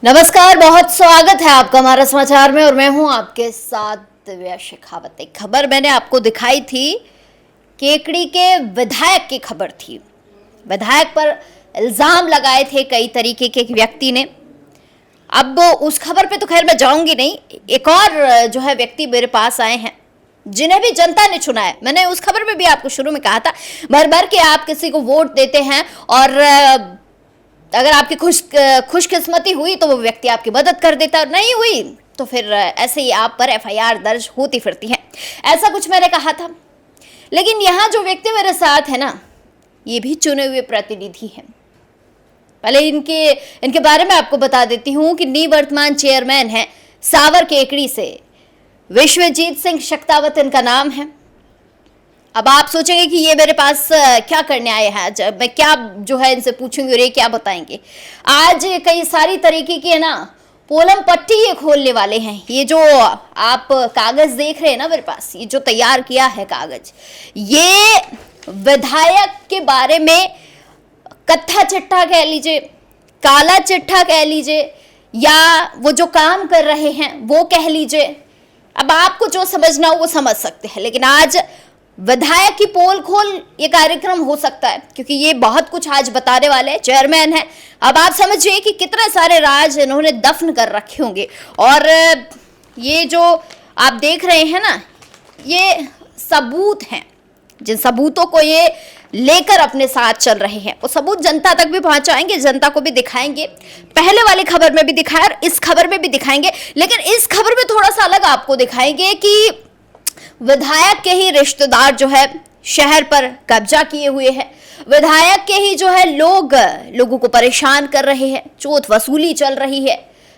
नमस्कार, बहुत स्वागत है आपका हमारा समाचार में और मैं हूं आपके साथ दिव्या शेखावत। एक खबर मैंने आपको दिखाई थी, केकड़ी के विधायक की खबर थी। विधायक पर इल्जाम लगाए थे कई तरीके के एक व्यक्ति ने। अब उस खबर पे तो खैर मैं जाऊंगी नहीं। एक और जो है व्यक्ति मेरे पास आए हैं जिन्हें भी जनता ने चुना है। मैंने उस खबर में भी आपको शुरू में कहा था, भर भर के आप किसी को वोट देते हैं और अगर आपकी खुशकिस्मती हुई तो वो व्यक्ति आपकी मदद कर देता, और नहीं हुई तो फिर ऐसे ही आप पर एफआईआर दर्ज होती फिरती है। ऐसा कुछ मैंने कहा था। लेकिन यहाँ जो व्यक्ति मेरे साथ है ना, ये भी चुने हुए प्रतिनिधि हैं। पहले इनके बारे में आपको बता देती हूँ कि निवर्तमान चेयरमैन है सावर केकड़ी से विश्वजीत सिंह शक्तावत इनका नाम है। अब आप सोचेंगे कि ये मेरे पास क्या करने आए हैं, जब मैं क्या जो है इनसे पूछूंगी और ये क्या बताएंगे। आज कई सारी तरीके की है ना पोलम पट्टी ये खोलने वाले हैं। ये जो आप कागज देख रहे हैं ना मेरे पास, ये जो तैयार किया है कागज, ये विधायक के बारे में कत्था चिट्ठा कह लीजिए, काला चिट्ठा कह लीजिए, या वो जो काम कर रहे हैं वो कह लीजिए। अब आपको जो समझना हो वो समझ सकते हैं, लेकिन आज विधायक की पोल खोल ये कार्यक्रम हो सकता है, क्योंकि ये बहुत कुछ आज बताने वाले हैं। चेयरमैन है, अब आप समझिए कि कितने सारे राज इन्होंने दफन कर रखे होंगे। और ये जो आप देख रहे हैं ना, ये सबूत हैं। जिन सबूतों को ये लेकर अपने साथ चल रहे हैं, वो सबूत जनता तक भी पहुंचाएंगे, जनता को भी दिखाएंगे। पहले वाली खबर में भी दिखाया और इस खबर में भी दिखाएंगे, लेकिन इस खबर में थोड़ा सा अलग आपको दिखाएंगे कि विधायक के ही रिश्तेदार जो है शहर पर कब्जा किए हुए हैं। विधायक के ही जो है लोगों को परेशान कर रहे हैं। चोट वसूली चल रही है,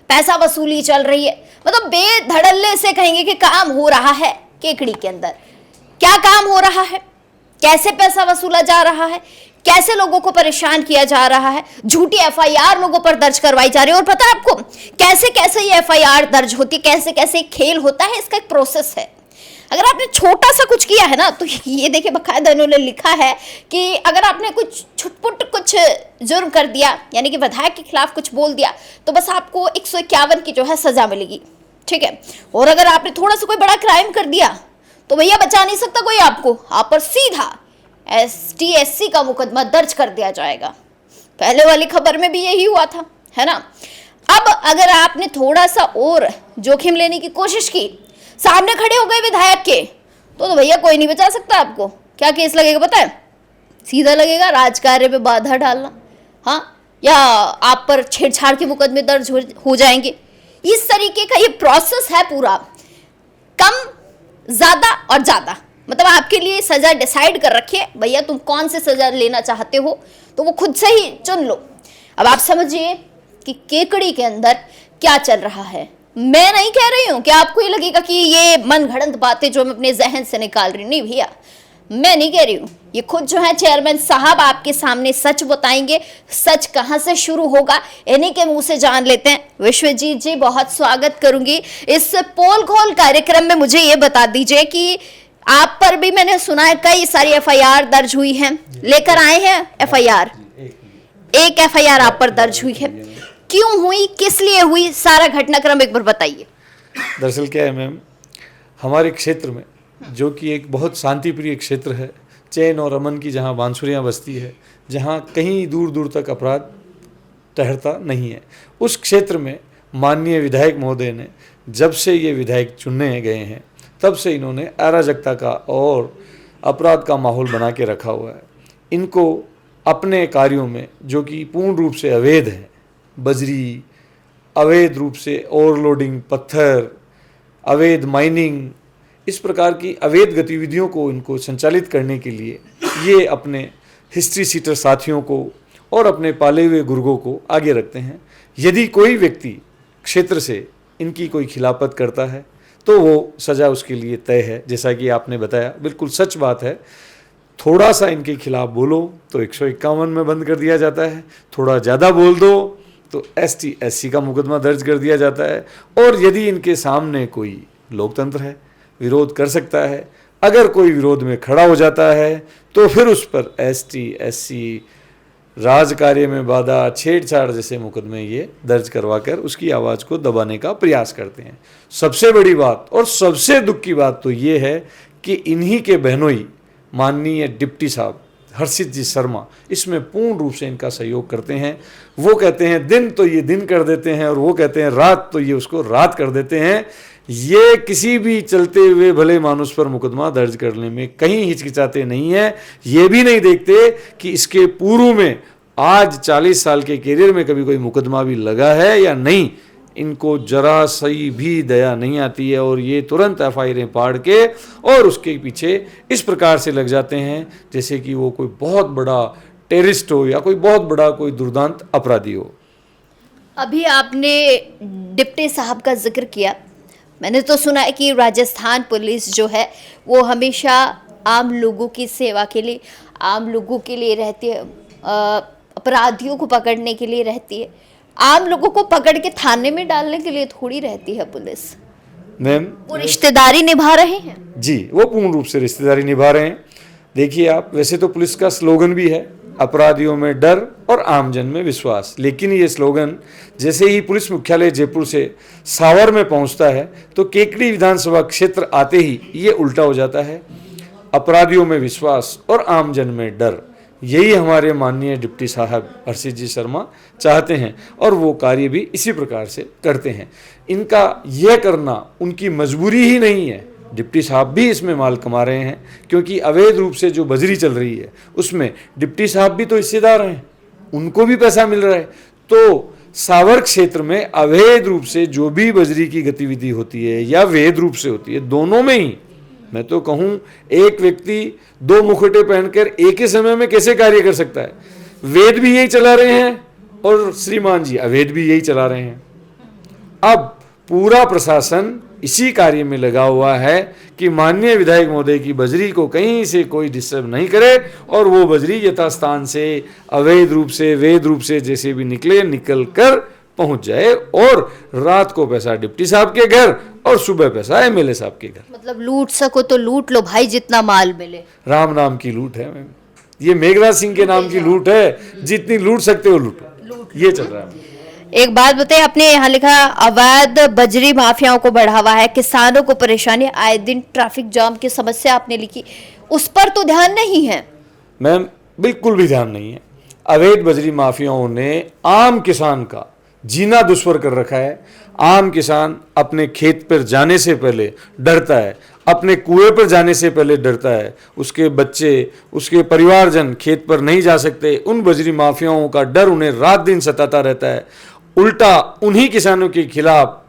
पैसा वसूली चल रही है। मतलब बेधड़ल्ले से कहेंगे कि काम हो रहा है केकड़ी के अंदर। क्या काम हो रहा है, कैसे पैसा वसूला जा रहा है, कैसे लोगों को परेशान किया जा रहा है, झूठी एफआईआर लोगों पर दर्ज करवाई जा रही है। और पता है आपको कैसे कैसे ये एफआईआर दर्ज होती है, कैसे कैसे खेल होता है, इसका एक प्रोसेस है। अगर आपने छोटा सा कुछ किया है ना, तो ये देखिए बकायदा इन्होंने लिखा है कि अगर आपने कुछ छुटपुट कुछ जुर्म कर दिया, यानी कि विधायक के खिलाफ कुछ बोल दिया, तो बस आपको 151 की जो है सजा मिलेगी, ठीक है। और अगर आपने थोड़ा सा कोई बड़ा क्राइम कर दिया तो भैया बचा नहीं सकता कोई आपको, आप पर सीधा ST/SC का मुकदमा दर्ज कर दिया जाएगा। पहले वाली खबर में भी यही हुआ था, है ना। अब अगर आपने थोड़ा सा और जोखिम लेने की कोशिश की, सामने खड़े हो गए विधायक के, तो भैया कोई नहीं बचा सकता आपको। क्या केस लगेगा पता है? सीधा लगेगा राजकार्य में बाधा डालना, हाँ, या आप पर छेड़छाड़ के मुकदमे दर्ज हो जाएंगे। इस तरीके का ये प्रोसेस है पूरा। कम, ज्यादा और ज्यादा, मतलब आपके लिए सजा डिसाइड कर रखिए भैया, तुम कौन सी सजा लेना चाहते हो तो वो खुद से ही चुन लो। अब आप समझिए कि केकड़ी के अंदर क्या चल रहा है। मैं नहीं कह रही हूं कि आपको ये लगेगा कि ये मन घड़ंत बातें जो मैं अपने जहन से निकाल रही हूं, नहीं भैया, मैं नहीं कह रही हूं। ये खुद जो है चेयरमैन साहब आपके सामने सच बताएंगे। सच कहां से शुरू होगा इन्हीं के मुंह से जान लेते हैं। विश्वजीत जी, बहुत स्वागत करूंगी इस पोल खोल कार्यक्रम में। मुझे ये बता दीजिए कि आप पर भी मैंने सुना है कई सारी एफआईआर दर्ज हुई हैं, लेकर आए हैं एफआईआर। एक एफआईआर आप पर दर्ज हुई है, क्यों हुई, किस लिए हुई, सारा घटनाक्रम एक बार बताइए। दरअसल क्या है मैम, हमारे क्षेत्र में जो कि एक बहुत शांतिप्रिय क्षेत्र है, चैन और अमन की जहाँ बांसुरियाँ बजती है, जहाँ कहीं दूर दूर तक अपराध ठहरता नहीं है, उस क्षेत्र में माननीय विधायक महोदय ने जब से ये विधायक चुनने गए हैं तब से इन्होंने अराजकता का और अपराध का माहौल बना के रखा हुआ है। इनको अपने कार्यों में, जो कि पूर्ण रूप से अवैध है, बजरी, अवैध रूप से ओवरलोडिंग, पत्थर, अवैध माइनिंग, इस प्रकार की अवैध गतिविधियों को इनको संचालित करने के लिए ये अपने हिस्ट्री सीटर साथियों को और अपने पाले हुए गुर्गों को आगे रखते हैं। यदि कोई व्यक्ति क्षेत्र से इनकी कोई खिलाफत करता है तो वो सज़ा उसके लिए तय है। जैसा कि आपने बताया, बिल्कुल सच बात है। थोड़ा सा इनके खिलाफ बोलो तो 151 में बंद कर दिया जाता है, थोड़ा ज़्यादा बोल दो तो ST/SC का मुकदमा दर्ज कर दिया जाता है। और यदि इनके सामने कोई लोकतंत्र है, विरोध कर सकता है, अगर कोई विरोध में खड़ा हो जाता है तो फिर उस पर ST/SC राज कार्य में बाधा, छेड़छाड़ जैसे मुकदमे ये दर्ज करवाकर उसकी आवाज़ को दबाने का प्रयास करते हैं। सबसे बड़ी बात और सबसे दुख की बात तो ये है कि इन्हीं के बहनोई माननीय डिप्टी साहब हर्षित जी शर्मा इसमें पूर्ण रूप से इनका सहयोग करते हैं। वो कहते हैं दिन तो ये दिन कर देते हैं और वो कहते हैं रात तो ये उसको रात कर देते हैं। ये किसी भी चलते हुए भले मानुस पर मुकदमा दर्ज करने में कहीं हिचकिचाते नहीं है। ये भी नहीं देखते कि इसके पूर्व में आज 40 साल के करियर में कभी कोई मुकदमा भी लगा है या नहीं। इनको जरा सी भी दया नहीं आती है और ये तुरंत एफआईआर फाड़ के और उसके पीछे इस प्रकार से लग जाते हैं जैसे कि वो कोई बहुत बड़ा टेररिस्ट हो या कोई बहुत बड़ा कोई दुर्दांत अपराधी हो। अभी आपने डिप्टी साहब का जिक्र किया। मैंने तो सुना है कि राजस्थान पुलिस जो है वो हमेशा आम लोगों की सेवा के लिए, आम लोगों के लिए रहती है, अपराधियों को पकड़ने के लिए रहती है। आम लोगों को पकड़ के थाने में डालने के लिए थोड़ी रहती है पुलिस। मैम वो रिश्तेदारी निभा रहे हैं जी, वो पूर्ण रूप से रिश्तेदारी निभा रहे हैं। देखिए आप, वैसे तो पुलिस का स्लोगन भी है अपराधियों में डर और आमजन में विश्वास, लेकिन ये स्लोगन जैसे ही पुलिस मुख्यालय जयपुर से सावर में पहुंचता है तो केकड़ी विधानसभा क्षेत्र आते ही ये उल्टा हो जाता है। अपराधियों में विश्वास और आमजन में डर, यही हमारे माननीय डिप्टी साहब हर्षित जी शर्मा चाहते हैं और वो कार्य भी इसी प्रकार से करते हैं। इनका यह करना उनकी मजबूरी ही नहीं है। डिप्टी साहब भी इसमें माल कमा रहे हैं क्योंकि अवैध रूप से जो बजरी चल रही है उसमें डिप्टी साहब भी तो हिस्सेदार हैं, उनको भी पैसा मिल रहा है। तो सावर क्षेत्र में अवैध रूप से जो भी बजरी की गतिविधि होती है या वैध रूप से होती है, दोनों में ही मैं तो कहूँ एक व्यक्ति दो मुखौटे पहनकर एक ही समय में कैसे कार्य कर सकता है। वेद भी यही चला रहे हैं और श्रीमान जी अवैध भी यही चला रहे हैं। अब पूरा प्रशासन इसी कार्य में लगा हुआ है कि माननीय विधायक महोदय की बजरी को कहीं से कोई डिस्टर्ब नहीं करे और वो बजरी यथास्थान से अवैध रूप से वैध रूप से जैसे भी निकल कर पहुंच जाए और रात को पैसा डिप्टी साहब के घर और सुबह पैसा एमएलए साहब के घर। मतलब लूट सको तो लूट लो भाई, जितना माल मिले। राम नाम की लूट है मैम, ये मेघराज सिंह के नाम की लूट है, जितनी लूट सकते हो लूटो, ये चल रहा है। एक बात बताइए, आपने यहाँ लिखा अवैध बजरी माफियाओं को बढ़ावा है, किसानों को परेशानी, आए दिन ट्रैफिक जाम की समस्या आपने लिखी, उस पर तो ध्यान नहीं है। मैम बिल्कुल भी ध्यान नहीं है। अवैध बजरी माफियाओं ने आम किसान का जीना दुश्वार कर रखा है। आम किसान अपने खेत पर जाने से पहले डरता है, अपने कुएं पर जाने से पहले डरता है। उसके बच्चे, उसके परिवारजन खेत पर नहीं जा सकते। उन बजरी माफियाओं का डर उन्हें रात दिन सताता रहता है। उल्टा उन्हीं किसानों के खिलाफ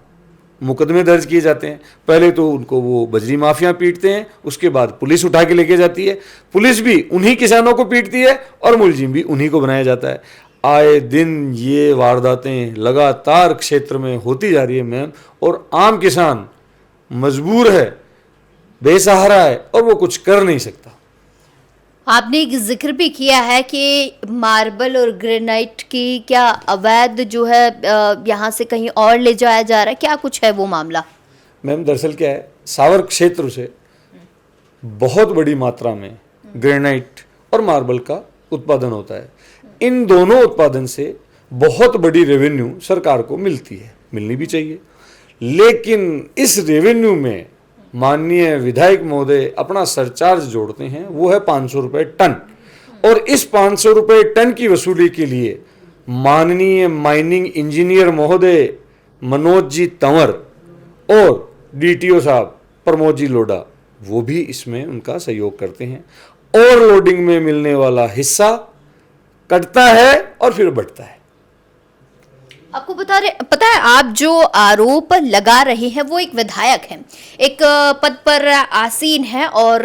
मुकदमे दर्ज किए जाते हैं। पहले तो उनको वो बजरी माफिया पीटते हैं, उसके बाद पुलिस उठा के लेके जाती है। पुलिस भी उन्हीं किसानों को पीटती है और मुलजिम भी उन्हीं को बनाया जाता है। आए दिन ये वारदातें लगातार क्षेत्र में होती जा रही है मैम, और आम किसान मजबूर है, बेसहारा है और वो कुछ कर नहीं सकता। आपने एक जिक्र भी किया है कि मार्बल और ग्रेनाइट की क्या अवैध जो है यहाँ से कहीं और ले जाया जा रहा है, क्या कुछ है वो मामला? मैम दरअसल क्या है, सावर क्षेत्र से बहुत बड़ी मात्रा में ग्रेनाइट और मार्बल का उत्पादन होता है। इन दोनों उत्पादन से बहुत बड़ी रेवेन्यू सरकार को मिलती है, मिलनी भी चाहिए। लेकिन इस रेवेन्यू में माननीय विधायक महोदय अपना सरचार्ज जोड़ते हैं, वो है 500 रुपये टन। और इस 500 रुपये टन की वसूली के लिए माननीय माइनिंग इंजीनियर महोदय मनोज जी तंवर और डीटीओ साहब प्रमोद जी लोढ़ा, वो भी इसमें उनका सहयोग करते हैं। ओवरलोडिंग में मिलने वाला हिस्सा कटता है और फिर बढ़ता है। आपको पता है आप जो आरोप लगा रहे हैं वो एक विधायक हैं, एक पद पर आसीन है और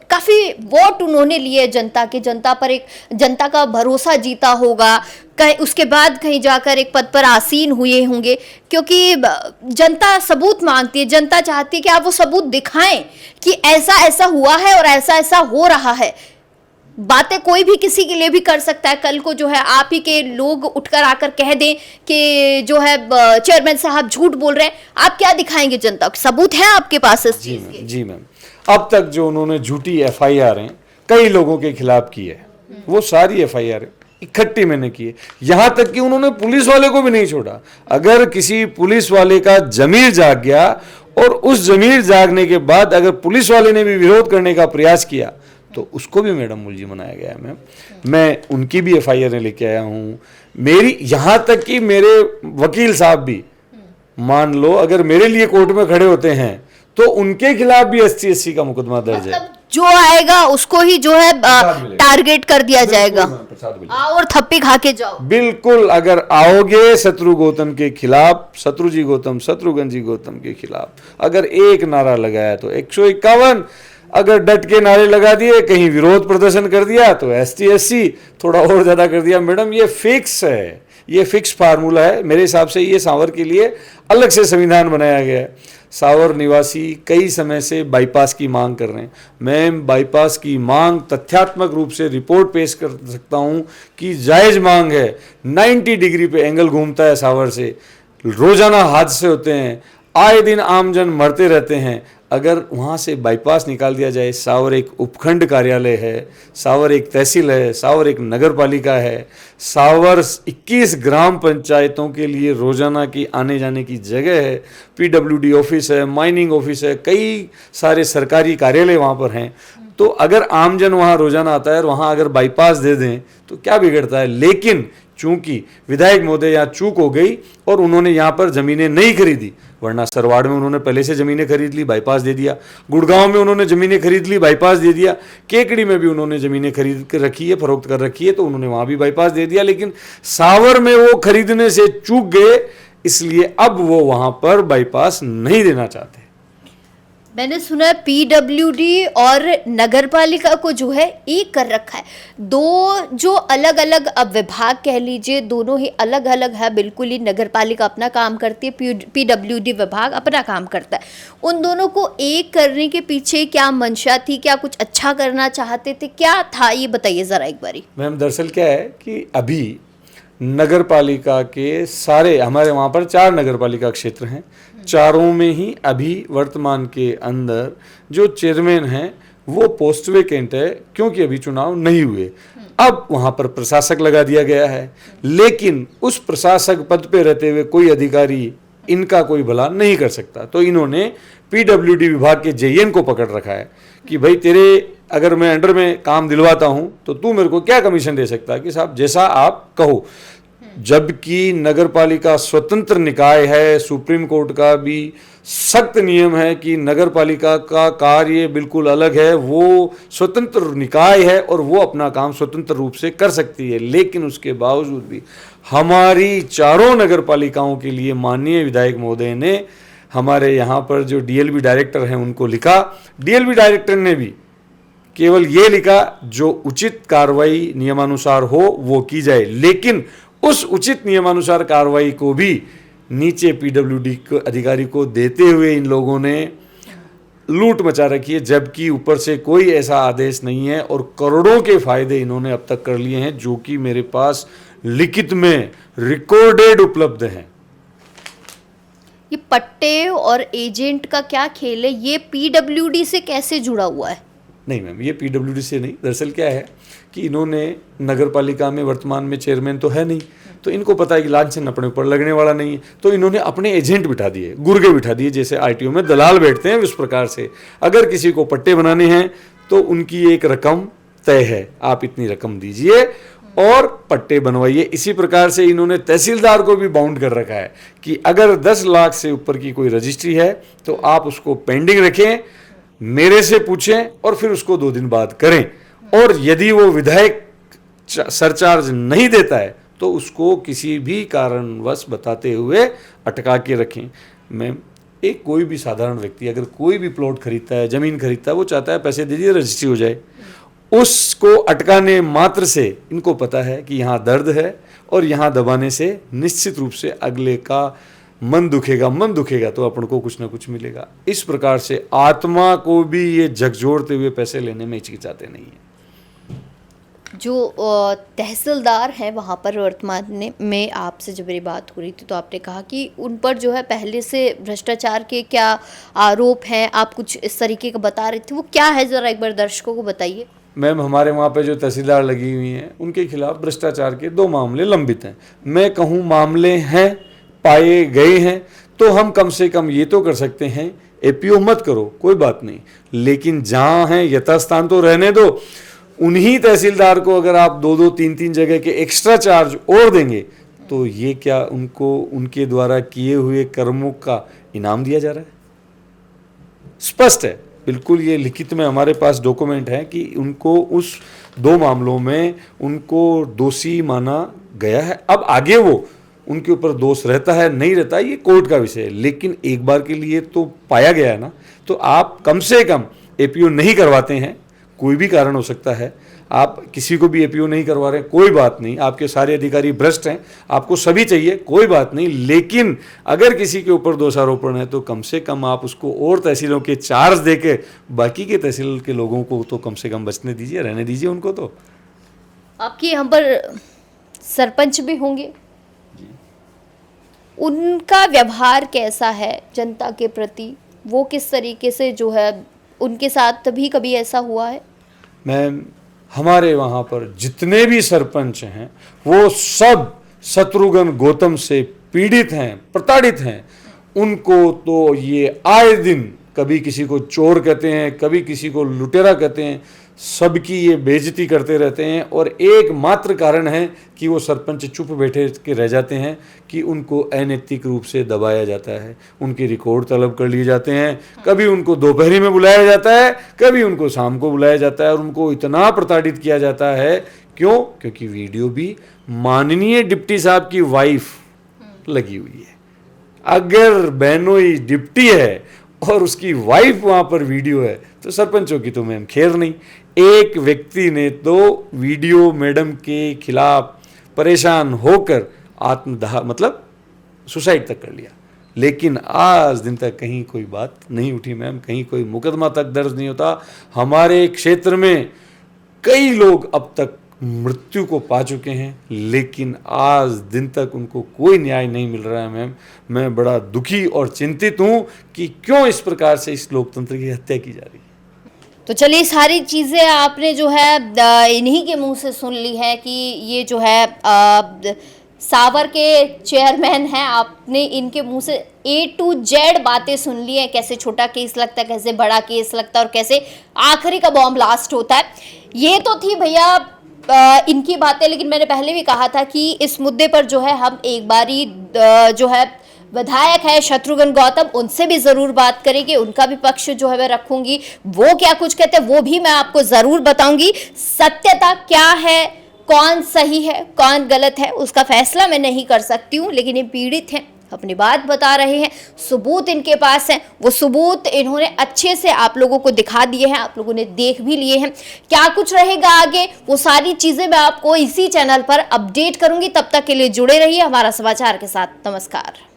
काफी वोट उन्होंने लिए जनता के, जनता पर एक जनता का भरोसा जीता होगा, कहीं उसके बाद कहीं जाकर एक पद पर आसीन हुए होंगे, क्योंकि जनता सबूत मांगती है, जनता चाहती है कि आप वो सबूत दिखाएं कि ऐसा ऐसा हुआ है और ऐसा ऐसा हो रहा है। बातें कोई भी किसी के लिए भी कर सकता है। कल को जो है आप ही के लोग उठकर आकर कह दें कि जो है चेयरमैन साहब झूठ बोल रहे हैं, आप क्या दिखाएंगे जनता को? सबूत है आपके पास इस चीज के? जी मैम, अब तक जो उन्होंने झूठी एफआईआर कई लोगों के खिलाफ की है, वो सारी एफआईआर इकट्ठी मैंने की है। यहाँ तक कि उन्होंने पुलिस वाले को भी नहीं छोड़ा। अगर किसी पुलिस वाले का जमीर जाग गया और उस जमीर जागने के बाद अगर पुलिस वाले ने भी विरोध करने का प्रयास किया तो उसको भी मैडम मुलजिम बनाया गया है। मैं उनकी भी FIR लेके आया हूँ। मेरी यहाँ तक कि मेरे वकील साहब भी, मान लो अगर मेरे लिए कोर्ट में खड़े होते हैं तो उनके खिलाफ भी SC/SC का मुकदमा दर्ज है। जो आएगा उसको ही जो है टारगेट कर दिया जाएगा, आओ और थप्पी खा के जाओ। बिल्कुल, अगर आओगे शत्रु गौतम के खिलाफ, शत्रु जी गौतम, शत्रुघ्न जी गौतम के खिलाफ अगर एक नारा लगाया तो 151, अगर डट के नारे लगा दिए, कहीं विरोध प्रदर्शन कर दिया तो ST/SC थोड़ा और ज्यादा कर दिया। मैडम ये फिक्स है, ये फिक्स फार्मूला है। मेरे हिसाब से ये सांवर के लिए अलग से संविधान बनाया गया है। सांवर निवासी कई समय से बाईपास की मांग कर रहे हैं। मैं बाईपास की मांग तथ्यात्मक रूप से रिपोर्ट पेश कर सकता हूं कि जायज मांग है। 90 डिग्री पे एंगल घूमता है सांवर से, रोजाना हादसे होते हैं, आए दिन आमजन मरते रहते हैं। अगर वहाँ से बाईपास निकाल दिया जाए, सांवर एक उपखंड कार्यालय है, सांवर एक तहसील है, सांवर एक नगर पालिका है, सांवर 21 ग्राम पंचायतों के लिए रोजाना की आने जाने की जगह है, PWD ऑफिस है, माइनिंग ऑफिस है, कई सारे सरकारी कार्यालय वहाँ पर हैं। तो अगर आमजन वहाँ रोजाना आता है और वहाँ अगर बाईपास दे दें तो क्या बिगड़ता है। लेकिन चूंकि विधायक महोदय यहाँ चूक हो गई और उन्होंने यहाँ पर जमीनें नहीं खरीदी, वरना सरवाड़ में उन्होंने पहले से जमीनें खरीद ली, बाईपास दे दिया। गुड़गांव में उन्होंने जमीनें खरीद ली, बाईपास दे दिया। केकड़ी में भी उन्होंने जमीनें खरीद कर रखी है, फरोख्त कर रखी है, तो उन्होंने वहां भी बाईपास दे दिया। लेकिन सांवर में वो खरीदने से चूक गए, इसलिए अब वो वहां पर बाईपास नहीं देना चाहते। मैंने सुना है PWD और नगर पालिका को जो है एक कर रखा है। दो जो अलग अलग अब विभाग कह लीजिए, दोनों ही अलग अलग है बिल्कुल ही। नगर पालिका अपना काम करती है, PWD विभाग अपना काम करता है। उन दोनों को एक करने के पीछे क्या मंशा थी, क्या कुछ अच्छा करना चाहते थे, क्या था, ये बताइए जरा एक बारी। मैम दरअसल क्या है कि अभी नगर पालिका के सारे, हमारे वहाँ पर 4 नगर पालिका क्षेत्र हैं, चारों में ही अभी वर्तमान के अंदर जो चेयरमैन हैं वो पोस्ट वेकेंट है, क्योंकि अभी चुनाव नहीं हुए। अब वहाँ पर प्रशासक लगा दिया गया है, लेकिन उस प्रशासक पद पे रहते हुए कोई अधिकारी इनका कोई भला नहीं कर सकता। तो इन्होंने PWD विभाग के JN को पकड़ रखा है कि भाई तेरे अगर मैं अंडर में काम दिलवाता हूं तो तू मेरे को क्या कमीशन दे सकता है कि साहब जैसा आप कहो। जबकि नगर पालिका स्वतंत्र निकाय है, सुप्रीम कोर्ट का भी सख्त नियम है कि नगर पालिका का कार्य बिल्कुल अलग है, वो स्वतंत्र निकाय है और वो अपना काम स्वतंत्र रूप से कर सकती है। लेकिन उसके बावजूद भी हमारी चारों नगर पालिकाओं के लिए माननीय विधायक महोदय ने हमारे यहाँ पर जो DLB डायरेक्टर हैं उनको लिखा। DLB डायरेक्टर ने भी केवल ये लिखा जो उचित कार्रवाई नियमानुसार हो वो की जाए, लेकिन उस उचित नियमानुसार कार्रवाई को भी नीचे PWD अधिकारी को देते हुए इन लोगों ने लूट मचा रखी है, जबकि ऊपर से कोई ऐसा आदेश नहीं है। और करोड़ों के फायदे इन्होंने अब तक कर लिए हैं, जो कि मेरे पास लिखित में रिकॉर्डेड उपलब्ध हैं। ये पट्टे और एजेंट का क्या खेल है, ये PWD से कैसे जुड़ा हुआ है? नहीं मैम, ये PWD से नहीं। दरअसल क्या है कि इन्होंने नगर पालिका में वर्तमान में चेयरमैन तो है नहीं, तो इनको पता है कि लांछन अपने ऊपर लगने वाला नहीं है, तो इन्होंने अपने एजेंट बिठा दिए, गुर्गे बिठा दिए, जैसे RTO में दलाल बैठते हैं उस प्रकार से। अगर किसी को पट्टे बनाने हैं तो उनकी एक रकम तय है, आप इतनी रकम दीजिए और पट्टे बनवाइए। इसी प्रकार से इन्होंने तहसीलदार को भी बाउंड कर रखा है कि अगर 10 लाख से ऊपर की कोई रजिस्ट्री है तो आप उसको पेंडिंग रखें, मेरे से पूछें और फिर उसको 2 दिन बाद करें। और यदि वो विधायक सरचार्ज नहीं देता है तो उसको किसी भी कारणवश बताते हुए अटका के रखें। मैं एक कोई भी साधारण व्यक्ति अगर कोई भी प्लॉट खरीदता है, जमीन खरीदता है, वो चाहता है पैसे दे दिए रजिस्ट्री हो जाए। उसको अटकाने मात्र से इनको पता है कि यहाँ दर्द है और यहाँ दबाने से निश्चित रूप से अगले का मन दुखेगा तो अपन को कुछ ना कुछ मिलेगा। इस प्रकार से आत्मा को भी ये झकझोरते हुए पैसे लेने में हिचकिचाते नहीं है। जो तहसीलदार हैं वहाँ पर वर्तमान में आपसे जब मेरी बात हो रही थी तो आपने कहा कि उन पर जो है पहले से भ्रष्टाचार के क्या आरोप हैं, आप कुछ इस तरीके का बता रहे थे, वो क्या है ज़रा एक बार दर्शकों को बताइए। मैम हमारे वहाँ पे जो तहसीलदार लगी हुई हैं उनके खिलाफ भ्रष्टाचार के 2 मामले लंबित हैं। मैं कहूँ मामले हैं, पाए गए हैं, तो हम कम से कम ये तो कर सकते हैं, एपीओ मत करो कोई बात नहीं, लेकिन जहाँ हैं यथास्थान तो रहने दो। उन्हीं तहसीलदार को अगर आप 2-2, 3-3 जगह के एक्स्ट्रा चार्ज और देंगे तो ये क्या उनको उनके द्वारा किए हुए कर्मों का इनाम दिया जा रहा है? स्पष्ट है बिल्कुल, ये लिखित में हमारे पास डॉक्यूमेंट है कि उनको उस 2 मामलों में उनको दोषी माना गया है। अब आगे वो उनके ऊपर दोष रहता है नहीं रहता है ये कोर्ट का विषय है, लेकिन एक बार के लिए तो पाया गया है ना, तो आप कम से कम एपीओ नहीं करवाते हैं, कोई भी कारण हो सकता है, आप किसी को भी एपीओ नहीं करवा रहे हैं कोई बात नहीं, आपके सारे अधिकारी भ्रष्ट हैं, आपको सभी चाहिए कोई बात नहीं, लेकिन अगर किसी के ऊपर दोषारोपण है तो कम से कम आप उसको और तहसीलों के चार्ज देके बाकी के तहसील के लोगों को तो कम से कम बचने दीजिए, रहने दीजिए उनको। तो आपके यहाँ पर सरपंच भी होंगे, उनका व्यवहार कैसा है जनता के प्रति? वो किस तरीके से जो है, उनके साथ भी कभी ऐसा हुआ है? मैम हमारे वहाँ पर जितने भी सरपंच हैं वो सब शत्रुघ्न गौतम से पीड़ित हैं, प्रताड़ित हैं। उनको तो ये आए दिन कभी किसी को चोर कहते हैं, कभी किसी को लुटेरा कहते हैं, सबकी ये बेइज्जती करते रहते हैं। और एकमात्र कारण है कि वो सरपंच चुप बैठे के रह जाते हैं कि उनको अनैतिक रूप से दबाया जाता है, उनके रिकॉर्ड तलब कर लिए जाते हैं, कभी उनको दोपहरी में बुलाया जाता है, कभी उनको शाम को बुलाया जाता है, और उनको इतना प्रताड़ित किया जाता है। क्यों? क्योंकि वीडियो भी माननीय डिप्टी साहब की वाइफ लगी हुई है। अगर बहनोई डिप्टी है और उसकी वाइफ वहां पर वीडियो है तो सरपंचों की तो मैम खैर नहीं। एक व्यक्ति ने तो वीडियो मैडम के खिलाफ परेशान होकर आत्मदाह मतलब सुसाइड तक कर लिया, लेकिन आज दिन तक कहीं कोई बात नहीं उठी मैम, कहीं कोई मुकदमा तक दर्ज नहीं होता। हमारे क्षेत्र में कई लोग अब तक मृत्यु को पा चुके हैं, लेकिन आज दिन तक उनको कोई न्याय नहीं मिल रहा है मैम। मैं बड़ा दुखी और चिंतित हूं कि क्यों इस प्रकार से इस लोकतंत्र की हत्या की जा रही है। तो चलिए, सारी चीज़ें आपने जो है इन्हीं के मुंह से सुन ली है कि ये जो है सावर के चेयरमैन हैं, आपने इनके मुंह से A to Z बातें सुन ली हैं, कैसे छोटा केस लगता है, कैसे बड़ा केस लगता है और कैसे आखिरी का बॉम्ब ब्लास्ट होता है। ये तो थी भैया इनकी बातें, लेकिन मैंने पहले भी कहा था कि इस मुद्दे पर जो है हम एक बारी जो है विधायक है शत्रुघ्न गौतम, उनसे भी ज़रूर बात करेंगे, उनका भी पक्ष जो है मैं रखूंगी, वो क्या कुछ कहते हैं वो भी मैं आपको ज़रूर बताऊंगी। सत्यता क्या है, कौन सही है कौन गलत है, उसका फैसला मैं नहीं कर सकती हूँ, लेकिन ये पीड़ित हैं, अपनी बात बता रहे हैं, सबूत इनके पास हैं, वो सबूत इन्होंने अच्छे से आप लोगों को दिखा दिए हैं, आप लोगों ने देख भी लिए हैं। क्या कुछ रहेगा आगे, वो सारी चीज़ें मैं आपको इसी चैनल पर अपडेट करूंगी। तब तक के लिए जुड़े रहिए हमारा समाचार के साथ। नमस्कार।